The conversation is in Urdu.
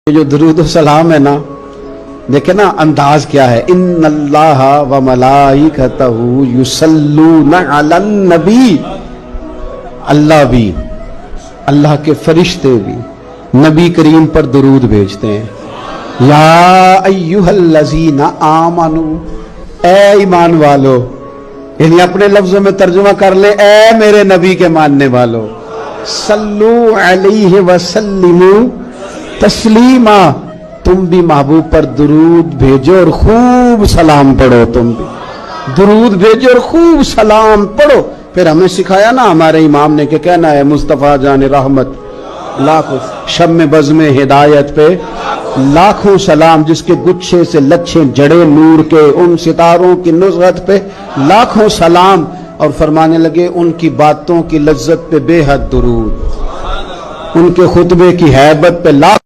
یہ جو درود و سلام ہے نا، دیکھیں نا انداز کیا ہے، ان اللہ و ملائکتہ یصلون علی النبی، اللہ بھی، اللہ کے فرشتے بھی نبی کریم پر درود بھیجتے ہیں۔ یا ایھا الذین آمنوا، اے ایمان والو، یعنی اپنے لفظوں میں ترجمہ کر لے، اے میرے نبی کے ماننے والو، صلو علیہ وسلموا تسلیما، تم بھی محبوب پر درود بھیجو اور خوب سلام پڑھو، تم بھی درود بھیجو اور خوب سلام پڑھو۔ پھر ہمیں سکھایا نا ہمارے امام نے کہ کہنا ہے مصطفیٰ جان رحمت لاکھوں شم بزم ہدایت پہ لاکھوں سلام، جس کے گچھے سے لچھے جڑے نور کے، ان ستاروں کی نصرت پہ لاکھوں سلام، اور فرمانے لگے ان کی باتوں کی لذت پہ بے حد درود، ان کے خطبے کی ہیبت پہ لاکھ